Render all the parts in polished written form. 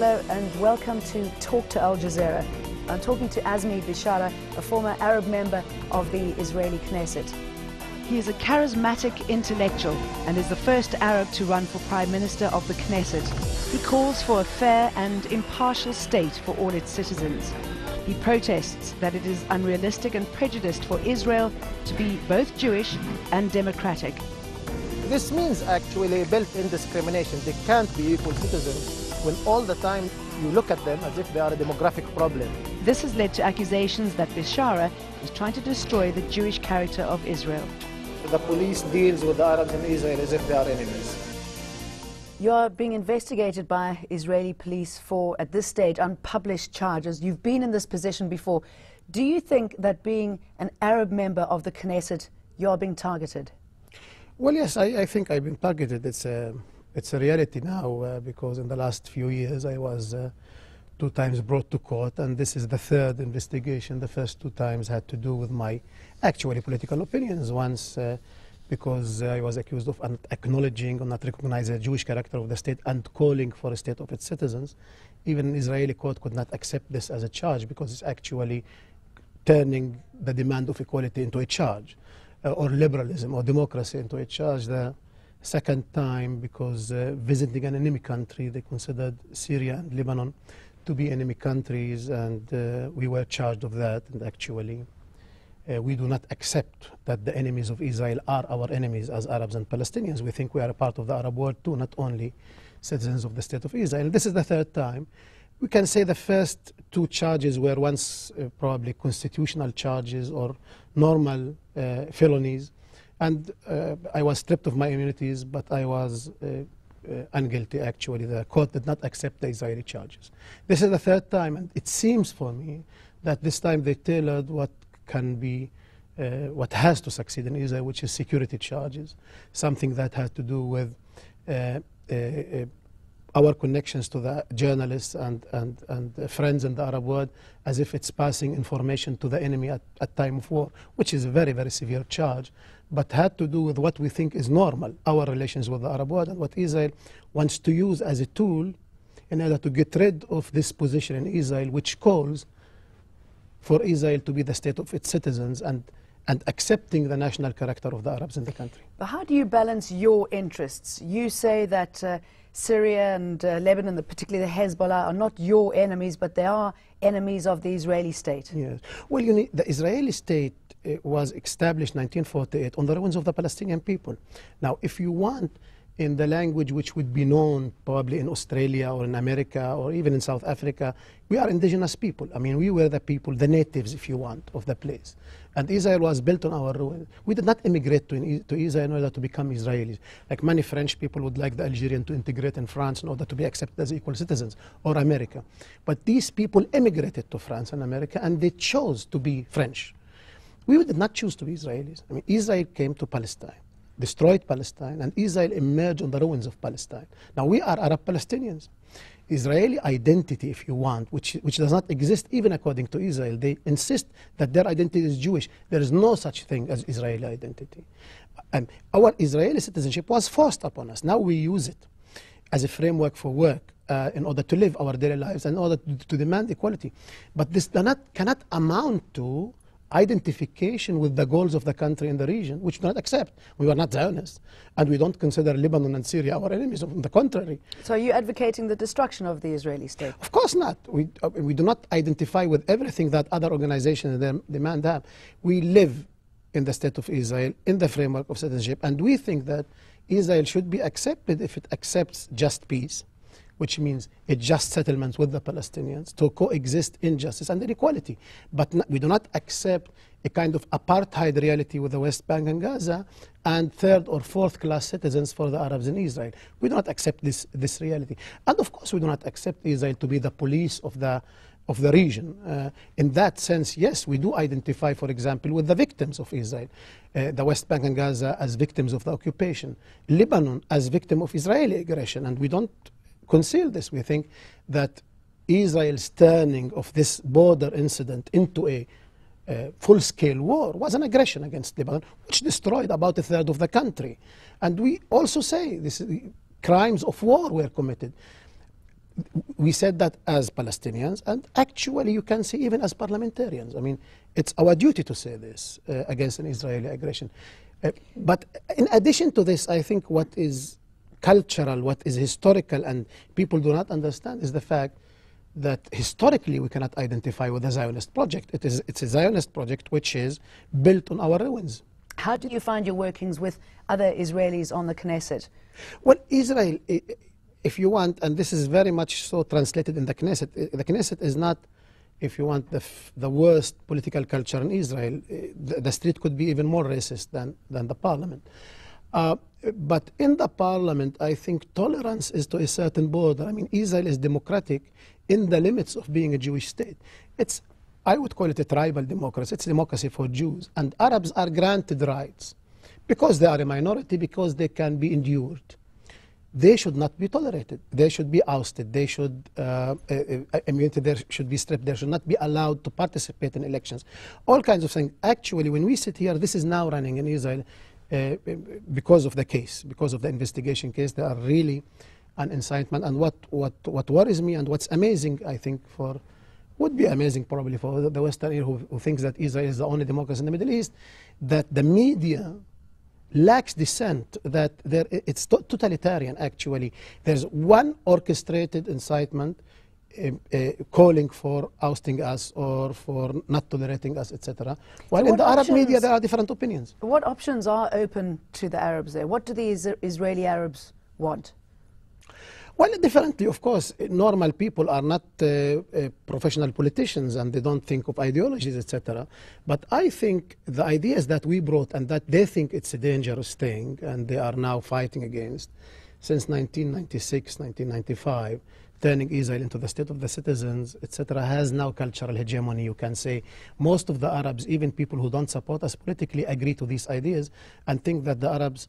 Hello and welcome to Talk to Al Jazeera. I'm talking to Azmi Bishara, a former Arab member of the Israeli Knesset. He is a charismatic intellectual and is the first Arab to run for Prime Minister of the Knesset. He calls for a fair and impartial state for all its citizens. He protests that it is unrealistic and prejudiced for Israel to be both Jewish and democratic. This means actually built-in discrimination. They can't be equal citizens when all the time you look at them as if they are a demographic problem. This has led to accusations that Bishara is trying to destroy the Jewish character of Israel. The police deals with the Arabs in Israel as if they are enemies. You are being investigated by Israeli police for, at this stage, unpublished charges. You've been in this position before. Do you think that being an Arab member of the Knesset, you are being targeted? Well, yes, I think I've been targeted. It's a reality now because in the last few years I was 2 times brought to court, and this is the 3rd investigation. The first 2 times had to do with my actually political opinions. Once because I was accused of not acknowledging or not recognizing the Jewish character of the state and calling for a state of its citizens. Even an Israeli court could not accept this as a charge because it's actually turning the demand of equality into a charge, or liberalism or democracy into a charge. The second time because visiting an enemy country, they considered Syria and Lebanon to be enemy countries, and we were charged of that. And actually we do not accept that the enemies of Israel are our enemies as Arabs and Palestinians. We think we are a part of the Arab world too, not only citizens of the State of Israel. And this is the 3rd time. We can say the first 2 charges were once probably constitutional charges or normal felonies. And I was stripped of my immunities, but I was unguilty actually. The court did not accept the Israeli charges. This is the 3rd time, and it seems for me that this time they tailored what can be, what has to succeed in Israel, which is security charges, something that has to do with our connections to the journalists and friends in the Arab world, as if it's passing information to the enemy at time of war, which is a very, very severe charge, but had to do with what we think is normal, our relations with the Arab world, and what Israel wants to use as a tool in order to get rid of this position in Israel, which calls for Israel to be the state of its citizens and accepting the national character of the Arabs in the country. But how do you balance your interests? You say that Syria and Lebanon, particularly the Hezbollah, are not your enemies, but they are enemies of the Israeli state. Yes. Well, the Israeli state was established in 1948 on the ruins of the Palestinian people. Now, if you want, in the language which would be known probably in Australia or in America or even in South Africa, we are indigenous people. I mean, we were the people, the natives, if you want, of the place. And Israel was built on our ruins. We did not immigrate to Israel in order to become Israelis. Like many French people would like the Algerian to integrate in France in order to be accepted as equal citizens, or America. But these people immigrated to France and America, and they chose to be French. We did not choose to be Israelis. I mean, Israel came to Palestine, destroyed Palestine, and Israel emerged on the ruins of Palestine. Now, we are Arab Palestinians. Israeli identity, if you want, which does not exist even according to Israel. They insist that their identity is Jewish. There is no such thing as Israeli identity. And our Israeli citizenship was forced upon us. Now we use it as a framework for work in order to live our daily lives, and in order to demand equality. But this cannot amount to identification with the goals of the country in the region, which we do not accept. We were not Zionists, and we don't consider Lebanon and Syria our enemies. On the contrary. So are you advocating the destruction of the Israeli state? Of course not. We do not identify with everything that other organizations demand have. We live in the state of Israel, in the framework of citizenship, and we think that Israel should be accepted if it accepts just peace, which means a just settlement with the Palestinians to coexist in justice and in equality. But we do not accept a kind of apartheid reality with the West Bank and Gaza and 3rd or 4th class citizens for the Arabs in Israel. We do not accept this reality. And of course we do not accept Israel to be the police of the region. In that sense, yes, we do identify, for example, with the victims of Israel. The West Bank and Gaza as victims of the occupation. Lebanon as victim of Israeli aggression. And we don't conceal this. We think that Israel's turning of this border incident into a full-scale war was an aggression against Lebanon, which destroyed about 1/3 of the country. And we also say this crimes of war were committed. we said that as Palestinians, and actually you can see even as parliamentarians. I mean, it's our duty to say this against an Israeli aggression. But in addition to this, I think what is cultural, what is historical, and people do not understand is the fact that historically we cannot identify with the Zionist project. It's a Zionist project which is built on our ruins. How do you find your workings with other Israelis on the Knesset? Well, Israel, if you want, and this is very much so translated in the Knesset is not, if you want, the worst political culture in Israel. The street could be even more racist than the parliament. But in the parliament, I think tolerance is to a certain border. I mean, Israel is democratic in the limits of being a Jewish state. I would call it a tribal democracy. It's a democracy for Jews. And Arabs are granted rights because they are a minority, because they can be endured. They should not be tolerated. They should be ousted. They should, immunity there should be stripped. They should not be allowed to participate in elections. All kinds of things. Actually, when we sit here, this is now running in Israel because of the case, because of the investigation case. They are really an incitement. And what worries me and what's amazing, I think, would be amazing probably for the Western era who thinks that Israel is the only democracy in the Middle East, that the media lacks dissent, that it's totalitarian actually. There's one orchestrated incitement calling for ousting us or for not tolerating us, etc. While in the Arab media there are different opinions. What options are open to the Arabs there? What do the Israeli Arabs want? Well, differently, of course. Normal people are not professional politicians and they don't think of ideologies, etc. But I think the ideas that we brought and that they think it's a dangerous thing and they are now fighting against since 1996, 1995, turning Israel into the state of the citizens, etc., has now cultural hegemony, you can say. Most of the Arabs, even people who don't support us politically, agree to these ideas and think that the Arabs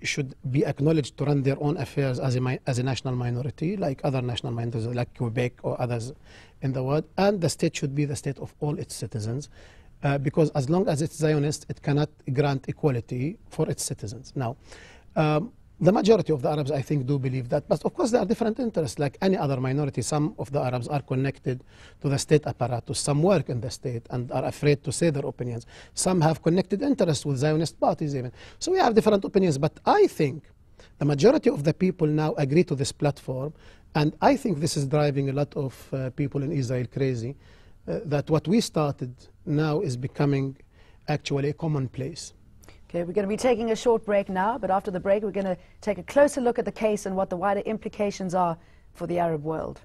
should be acknowledged to run their own affairs as a national minority, like other national minorities like Quebec or others in the world, and the state should be the state of all its citizens, because as long as it's Zionist, it cannot grant equality for its citizens. Now, the majority of the Arabs, I think, do believe that, but of course there are different interests. Like any other minority, some of the Arabs are connected to the state apparatus, some work in the state and are afraid to say their opinions. Some have connected interests with Zionist parties even. So we have different opinions, but I think the majority of the people now agree to this platform, and I think this is driving a lot of people in Israel crazy, that what we started now is becoming actually a commonplace. Okay, we're going to be taking a short break now, but after the break we're going to take a closer look at the case and what the wider implications are for the Arab world.